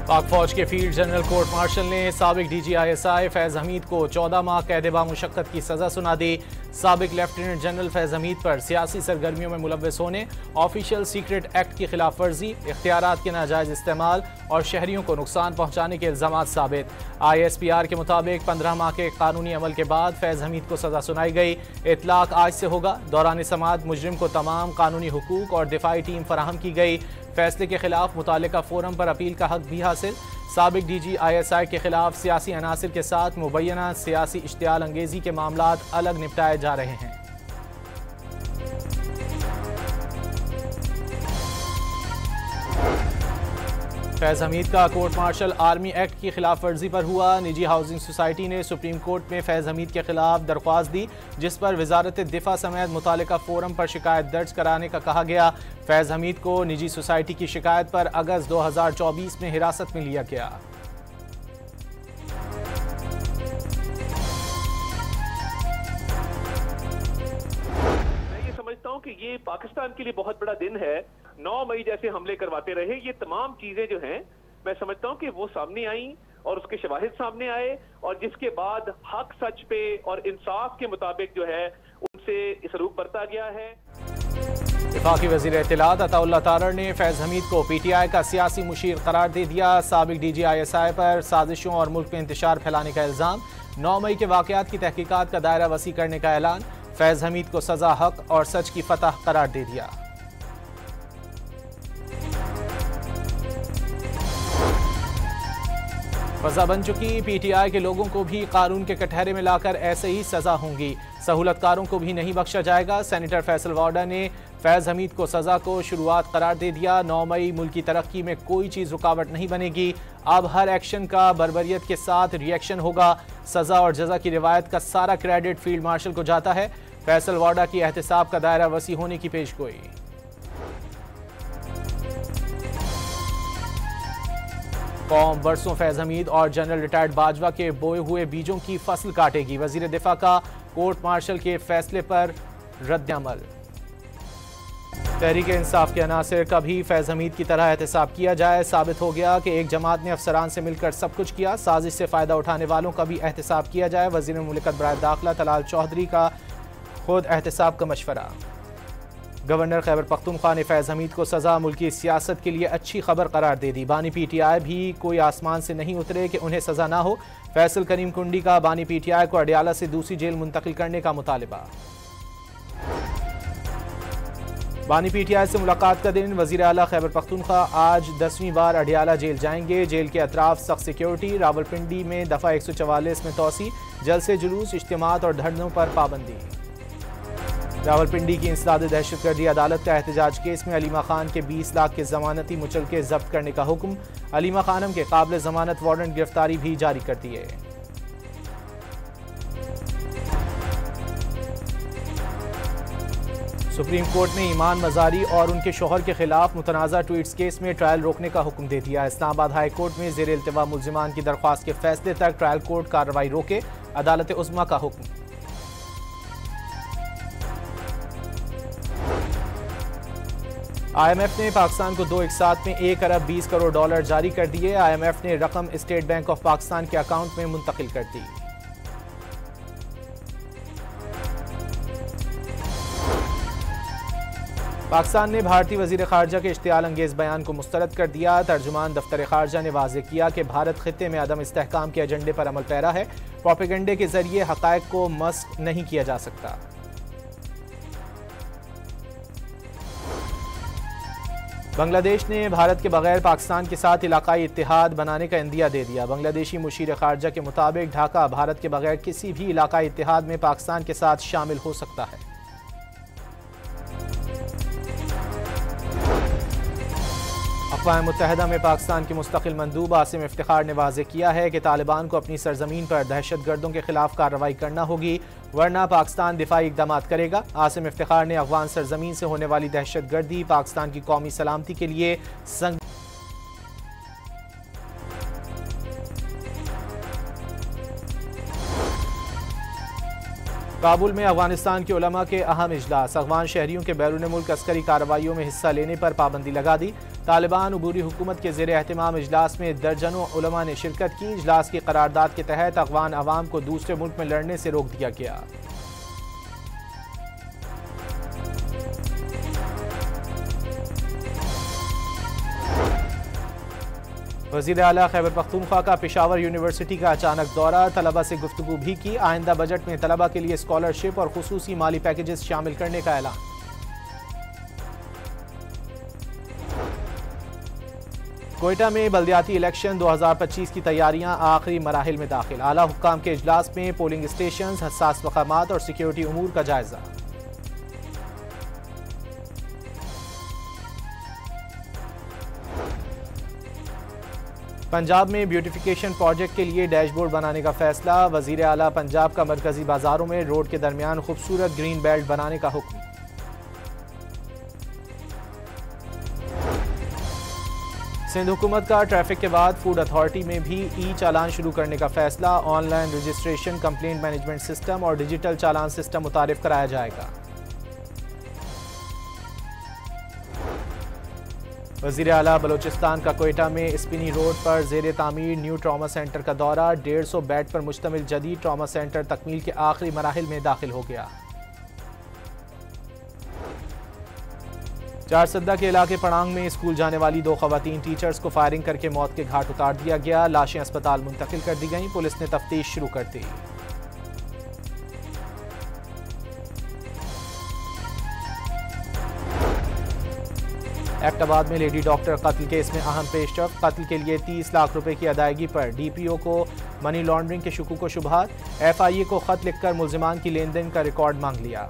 पाक फौज के फील्ड जनरल कोर्ट मार्शल ने साबिक DGISI फैज़ हमीद को 14 माह कैद बामुशक्कत की सज़ा सुना दी। साबिक लेफ्टिनेंट जनरल फैज़ हमीद पर सियासी सरगर्मियों में मुलव्वस होने, ऑफिशियल सीक्रेट एक्ट की खिलाफ वर्जी, इख्तियारात के नाजायज़ इस्तेमाल और शहरियों को नुकसान पहुँचाने के इल्ज़ामात साबित। ISPR के मुताबिक 15 माह के कानूनी अमल के बाद फैज़ हमीद को सज़ा सुनाई गई। इतलाक आज से होगा। दौरान समाअत मुजरिम को तमाम कानूनी हुकूक और दिफाई टीम फराहम की गई। फैसले के खिलाफ मुतालिका फोरम पर अपील का हक भी हासिल। साबिक DGISI के खिलाफ सियासी अनासिर के साथ मुबैना सियासी इश्तियाल अंगेजी के मामलात अलग निपटाए जा रहे हैं। फैज़ हमीद का कोर्ट मार्शल आर्मी एक्ट की खिलाफ वर्जी पर हुआ। निजी हाउसिंग सोसाइटी ने सुप्रीम कोर्ट में फैज़ हमीद के खिलाफ दरख्वास्त दी, जिस पर वजारत दिफा समेत मुतालिका फोरम पर शिकायत दर्ज कराने का कहा गया। फैज़ हमीद को निजी सोसाइटी की शिकायत पर अगस्त 2024 में हिरासत में लिया गया। मैं ये समझता हूँ कि ये पाकिस्तान के लिए बहुत बड़ा दिन है। 9 मई जैसे हमले करवाते रहे, ये तमाम चीजें जो हैं मैं समझता हूँ कि वो सामने आई और उसके शवाहिद सामने आए, और जिसके बाद हक सच पे और इंसाफ के मुताबिक जो है उनसे सलूक बरता गया है। वफाकी वज़ीर इत्तलात अताउल्लाह तारड़ ने फैज़ हमीद को PTI का सियासी मुशीर करार दे दिया। साबिक DGISI पर साजिशों और मुल्क में इंतशार फैलाने का इल्ज़ाम। 9 मई के वाक़यात की तहकीकात का दायरा वसी करने का ऐलान। फैज़ हमीद को सज़ा, हक और सच की फतह करार दे दिया। फजा बन चुकी PTI के लोगों को भी कानून के कटहरे में लाकर ऐसे ही सजा होंगी। सहूलतकारों को भी नहीं बख्शा जाएगा। सेनेटर फैसल वाडा ने फैज़ हमीद को सजा को शुरुआत करार दे दिया। 9 मई मुल्क की तरक्की में कोई चीज़ रुकावट नहीं बनेगी। अब हर एक्शन का बर्बरियत के साथ रिएक्शन होगा। सजा और जजा की रिवायत का सारा क्रेडिट फील्ड मार्शल को जाता है। फैसल वाडा की एहतसाब का दायरा वसी होने की पेशगोई। कौम बरसों फैज़ हमीद और जनरल रिटायर्ड बाजवा के बोए हुए बीजों की फसल काटेगी। वजीर दिफा का कोर्ट मार्शल के फैसले पर रद्द-ए-अमल। तहरीक इंसाफ के अनासिर का भी फैज़ हमीद की तरह एहतसाब किया जाए। साबित हो गया कि एक जमात ने अफसरान से मिलकर सब कुछ किया। साजिश से फ़ायदा उठाने वालों का भी एहतसाब किया जाए। वज़ीर मुमलिकत बराए दाखिला तलाल चौधरी का खुद एहतसाब का मशवरा। गवर्नर खैबर पख्तूनख्वा ने फैज़ हमीद को सज़ा मुल्की सियासत के लिए अच्छी खबर करार दे दी। बानी PTI भी कोई आसमान से नहीं उतरे कि उन्हें सज़ा ना हो। फैसल करीम कुंडी का बानी PTI को अडियाला से दूसरी जेल मुंतकिल करने का मुतालिबा। बानी PTI से मुलाकात का दिन। वज़ीर आला खैबर पख्तूनख्वा आज 10वीं बार अडियाला जेल जाएंगे। जेल के अतराफ सख्त सिक्योरिटी। रावलपिंडी में दफ़ा 144 में तोसी। जलसे जुलूस, इज्तिमात और धरनों पर पाबंदी। रावलपिंडी की इंसदाद दहशतगर्दी अदालत का एहतजाज केस में अलीमा खान के 20 लाख के जमानती मुचलके जब्त करने का हुक्म। अलीमा खानम के काबिल जमानत वारंट गिरफ्तारी भी जारी कर दिए। सुप्रीम कोर्ट ने ईमान मजारी और उनके शोहर के खिलाफ मुतनाज़ा ट्वीट्स केस में ट्रायल रोकने का हुक्म दे दिया। इस्लामाबाद हाई कोर्ट में ज़ेर इल्तिवा मुल्जिमान की दरख्वास्त के फैसले तक ट्रायल कोर्ट कार्रवाई रोके। अदालत उज़्मा का हुक्म। IMF ने पाकिस्तान को 2 एक साथ में 1 अरब 20 करोड़ डॉलर जारी कर दिए। IMF ने रकम स्टेट बैंक ऑफ पाकिस्तान के अकाउंट में मुंतकिल कर दी। पाकिस्तान ने भारतीय वजीर खारजा के इश्तियाल अंगेज बयान को मुस्तरद कर दिया। तर्जुमान दफ्तर खारजा ने वाज़ेह किया कि भारत खित्ते में अदम इस्तेहकाम के एजेंडे पर अमल पैरा है। प्रोपेगेंडे के जरिए हक़ाइक़ को मस्क नहीं किया जा सकता। बांग्लादेश ने भारत के बगैर पाकिस्तान के साथ इलाकाई इत्तेहाद बनाने का इंदिया दे दिया। बांग्लादेशी मुशीर खारजा के मुताबिक ढाका भारत के बगैर किसी भी इलाकाई इत्तेहाद में पाकिस्तान के साथ शामिल हो सकता है। अक़वाम मुत्तहिदा में पाकिस्तान के मुस्तक़िल मंदूब आसिम इफ्तिखार ने वाज़ेह किया है कि तालिबान को अपनी सरजमीन पर दहशत गर्दों के खिलाफ कार्रवाई करना होगी, वरना पाकिस्तान दिफाई इक़दामात करेगा। आसिम इफ्तिखार ने अफ़गान सरजमीन से होने वाली दहशत गर्दी पाकिस्तान की कौमी सलामती के लिए संग काबुल में अफगानिस्तान के उलमा के अहम इजलास। अफगान शहरियों के बैरून मुल्क अस्करी कार्रवाइयों में हिस्सा लेने पर पाबंदी लगा दी। तालिबान अबूरी हुकूमत के ज़ेर एहतमाम इजलास में दर्जनों उलमा ने शिरकत की। इजलास की करारदाद के तहत अफगान अवाम को दूसरे मुल्क में लड़ने से रोक दिया गया। वज़ीर आला खैबर पख्तूनख्वा का पेशावर यूनिवर्सिटी का अचानक दौरा, तलबा से गुफ्तगू भी की। आइंदा बजट में तलबा के लिए स्कॉलरशिप और खुसूसी माली पैकेजेस शामिल करने का ऐलान। कोयटा में बल्दियाती इलेक्शन 2025 की तैयारियां आखिरी मराहिल में दाखिल। आला हुक्काम के इजलास में पोलिंग स्टेशन, हसास मकामात और सिक्योरिटी उमूर का जायजा। पंजाब में ब्यूटिफिकेशन प्रोजेक्ट के लिए डैशबोर्ड बनाने का फैसला। वजीर आला पंजाब का मरकजी बाजारों में रोड के दरमियान खूबसूरत ग्रीन बेल्ट बनाने का हुक्म। सिंध हुकूमत का ट्रैफिक के बाद फूड अथॉरिटी में भी ई चालान शुरू करने का फैसला। Online registration, complaint management system और डिजिटल चालान सिस्टम मुतारिफ कराया जाएगा। वज़ीर आला बलोचिस्तान का कोयटा में स्पिनी रोड पर ज़ेर तामीर न्यू ट्रॉमा सेंटर का दौरा। 150 बेड पर मुश्तमिल जदीद ट्रॉमा सेंटर तकमील के आखिरी मराहिल में दाखिल हो गया। चारसद्दा के इलाके पड़ांग में स्कूल जाने वाली 2 खवातीन टीचर्स को फायरिंग करके मौत के घाट उतार दिया गया। लाशें अस्पताल मुंतकिल कर दी गईं। पुलिस ने तफ्तीश शुरू कर दी। एबटाबाद में लेडी डॉक्टर कत्ल केस में अहम पेशरफ। कत्ल के लिए 30 लाख रुपए की अदायगी पर डीपीओ को मनी लॉन्ड्रिंग के शुकूक व शुबहात। FIA को खत लिखकर मुल्जिमान की लेन देन का रिकॉर्ड मांग लिया।